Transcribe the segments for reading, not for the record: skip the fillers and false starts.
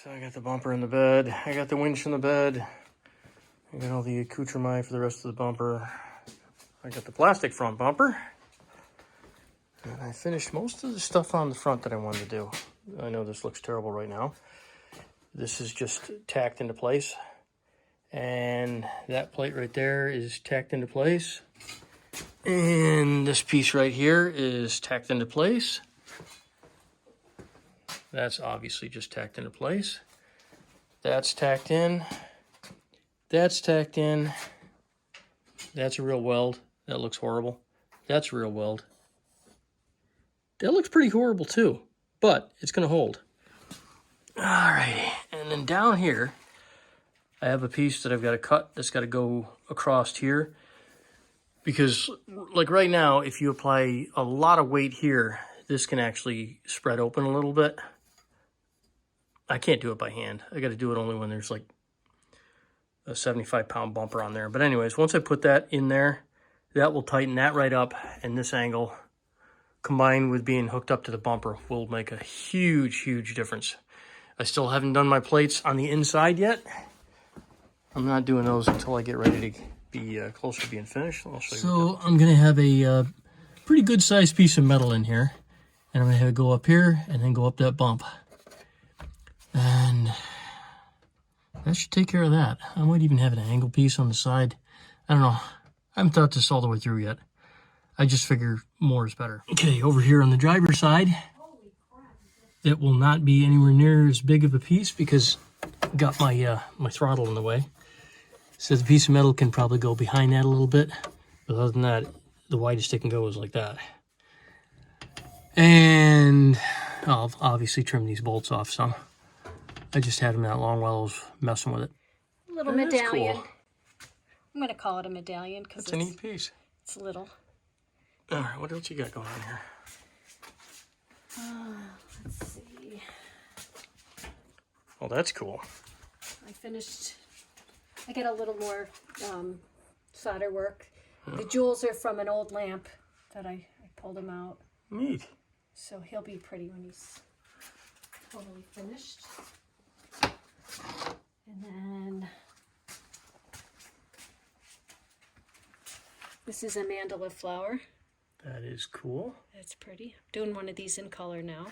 So I got the bumper in the bed. I got the winch in the bed. I got all the accoutrement for the rest of the bumper. I got the plastic front bumper. And I finished most of the stuff on the front that I wanted to do. I know this looks terrible right now. This is just tacked into place. And that plate right there is tacked into place. And this piece right here is tacked into place. That's obviously just tacked into place. That's tacked in. That's tacked in. That's a real weld. That looks horrible. That's a real weld. That looks pretty horrible too, but it's gonna hold. Alrighty, and then down here, I have a piece that I've got to cut that's got to go across here. Because like right now, if you apply a lot of weight here, this can actually spread open a little bit. I can't do it by hand. I got to do it only when there's like a 75-pound bumper on there. But anyways, once I put that in there, that will tighten that right up. And this angle, combined with being hooked up to the bumper, will make a huge, huge difference. I still haven't done my plates on the inside yet. I'm not doing those until I get ready to be closer to being finished. I'll show you. So I'm going to have a pretty good sized piece of metal in here. And I'm going to have it go up here and then go up that bump. And that should take care of that. I might even have an angle piece on the side. I don't know. I haven't thought this all the way through yet. I just figure more is better. Okay, over here on the driver's side, it will not be anywhere near as big of a piece because I got my my throttle in the way. So the piece of metal can probably go behind that a little bit. But other than that, the widest it can go is like that. And I'll obviously trim these bolts off some. I just had them that long while I was messing with it. Little medallion. Cool. I'm going to call it a medallion because it's a neat piece. It's little. All right, what else you got going on here? Let's see. Oh, that's cool. I finished. I got a little more solder work. The jewels are from an old lamp that I pulled them out. Neat. So he'll be pretty when he's totally finished. And then this is a mandala flower. That is cool. That's pretty. I'm doing one of these in color now.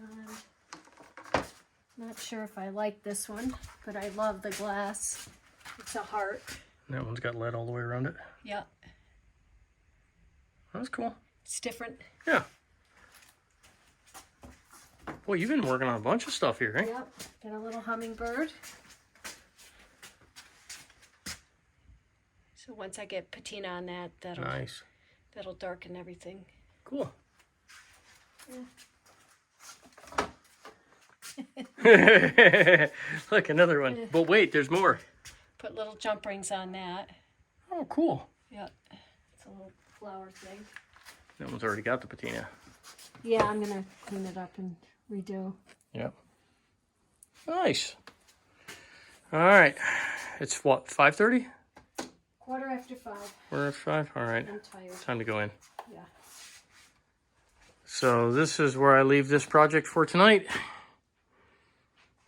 And not sure if I like this one, but I love the glass. It's a heart. That one's got lead all the way around it. Yeah. That's cool. It's different. Yeah. Boy, you've been working on a bunch of stuff here, eh? Yep. Got a little hummingbird. So once I get patina on that, that'll darken everything. Cool. Yeah. Look, another one. But wait, there's more. Put little jump rings on that. Oh, cool. Yeah. It's a little flower thing. That one's already got the patina. Yeah, I'm going to clean it up and redo. Yep. Nice. All right. It's what, 5:30? 5:15. We're at 5? All right. I'm tired. Time to go in. Yeah. So this is where I leave this project for tonight.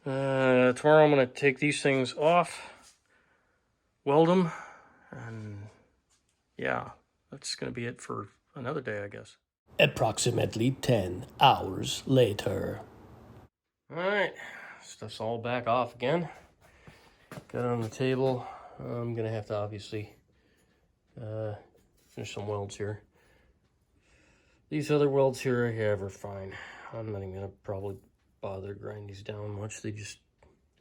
Tomorrow I'm going to take these things off, weld them, and yeah, that's going to be it for another day, I guess. Approximately 10 hours later. All right, stuff's all back off again. Got it on the table. I'm going to have to obviously finish some welds here. These other welds here I have are fine. I'm not even going to probably bother grind these down much. They just,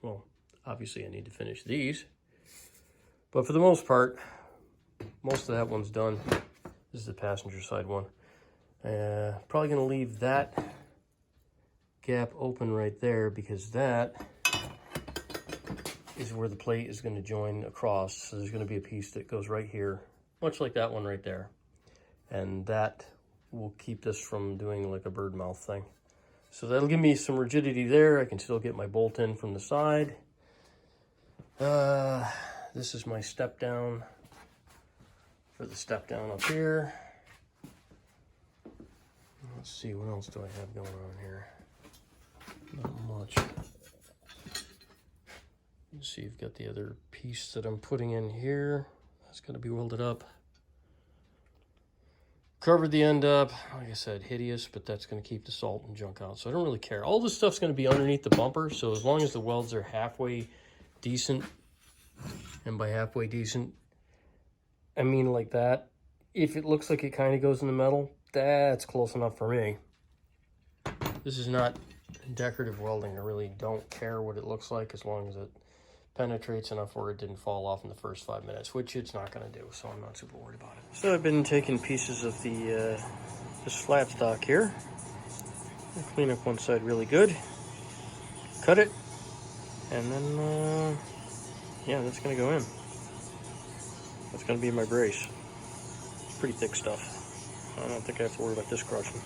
well, obviously I need to finish these. But for the most part, most of that one's done. This is the passenger side one. Probably going to leave that gap open right there because that is where the plate is going to join across. So there's going to be a piece that goes right here, much like that one right there. And that will keep this from doing like a bird mouth thing. So that'll give me some rigidity there. I can still get my bolt in from the side. This is my step down for the step down up here. Let's see, what else do I have going on here? So you've got the other piece that I'm putting in here. That's going to be welded up. Covered the end up. Like I said, hideous, but that's going to keep the salt and junk out. So I don't really care. All this stuff's going to be underneath the bumper. So as long as the welds are halfway decent, and by halfway decent, I mean like that. If it looks like it kind of goes in the metal, that's close enough for me. This is not decorative welding. I really don't care what it looks like as long as it penetrates enough where it didn't fall off in the first 5 minutes, which it's not going to do, so I'm not super worried about it. So I've been taking pieces of the this flat stock here. I'll clean up one side really good, cut it, and then yeah, that's going to go in. That's going to be my brace. It's pretty thick stuff. I don't think I have to worry about this crushing.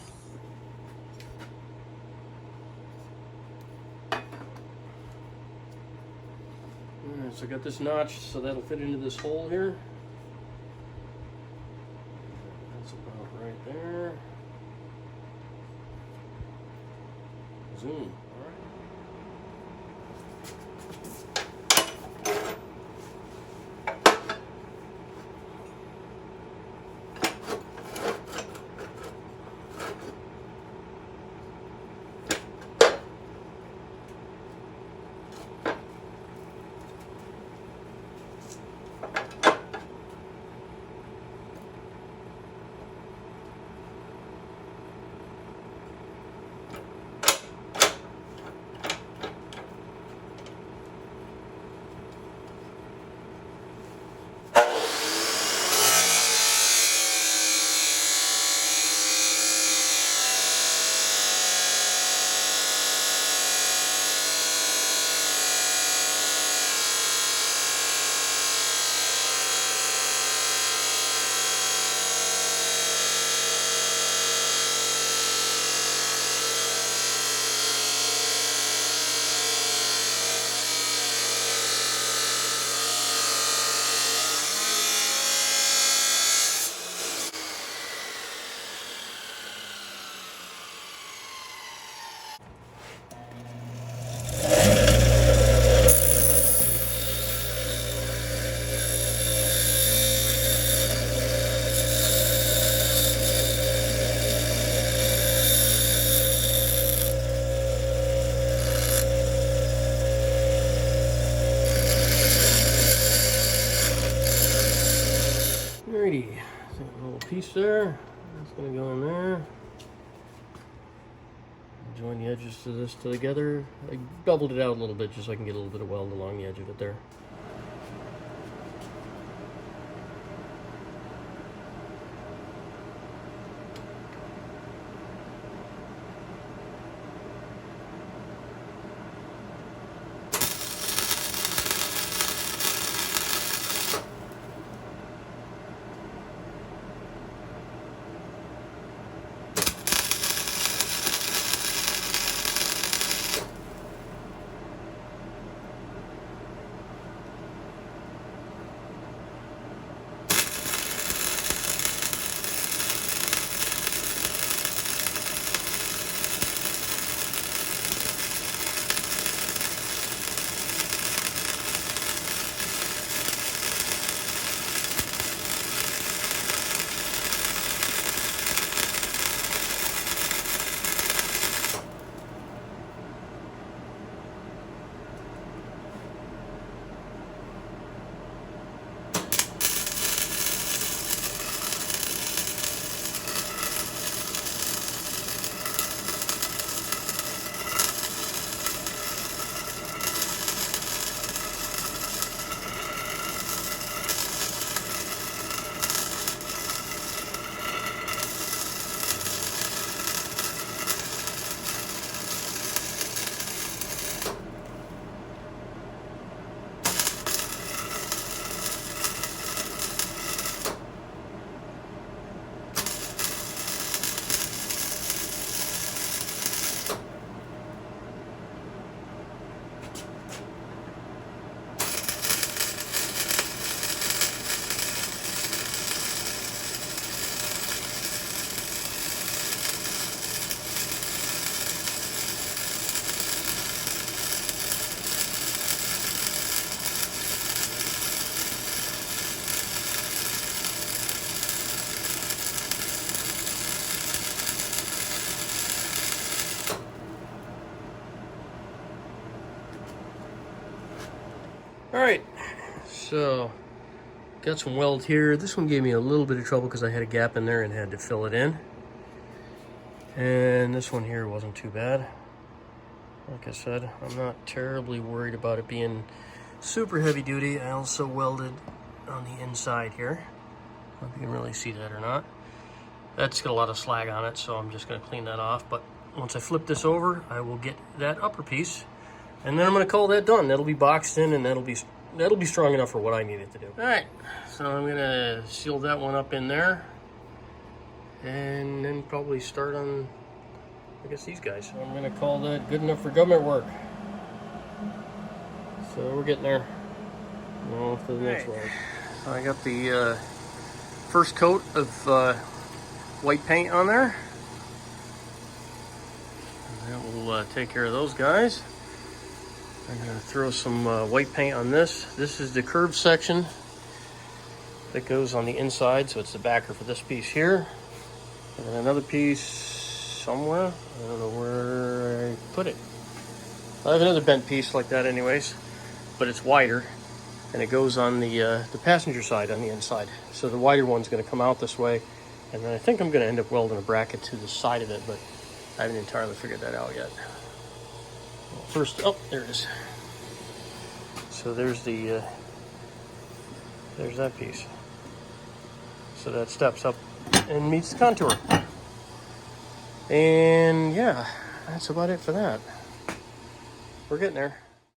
Alright, so I got this notch, so that'll fit into this hole here. That's about right there. Zoom. Alrighty, so a little piece there. That's gonna go in there. Join the edges to this together. I doubled it out a little bit just so I can get a little bit of weld along the edge of it there. All right, so got some weld here. This one gave me a little bit of trouble because I had a gap in there and had to fill it in. And this one here wasn't too bad. Like I said, I'm not terribly worried about it being super heavy duty. I also welded on the inside here. I don't know if you can really see that or not. That's got a lot of slag on it, so I'm just gonna clean that off. But once I flip this over, I will get that upper piece, and then I'm gonna call that done. That'll be boxed in, and that'll be strong enough for what I need it to do. All right, so I'm gonna seal that one up in there, and then probably start on, I guess, these guys. So I'm gonna call that good enough for government work. So we're getting there. On to the next one. So I got the first coat of white paint on there. And that will take care of those guys. I'm gonna throw some white paint on this. This is the curved section that goes on the inside, so it's the backer for this piece here. And then another piece somewhere. I don't know where I put it. I have another bent piece like that anyways, but it's wider, and it goes on the passenger side on the inside. So the wider one's gonna come out this way, and then I think I'm gonna end up welding a bracket to the side of it, but I haven't entirely figured that out yet. Well, first, oh, there it is. So there's there's that piece. So that steps up and meets the contour. And yeah, that's about it for that. We're getting there.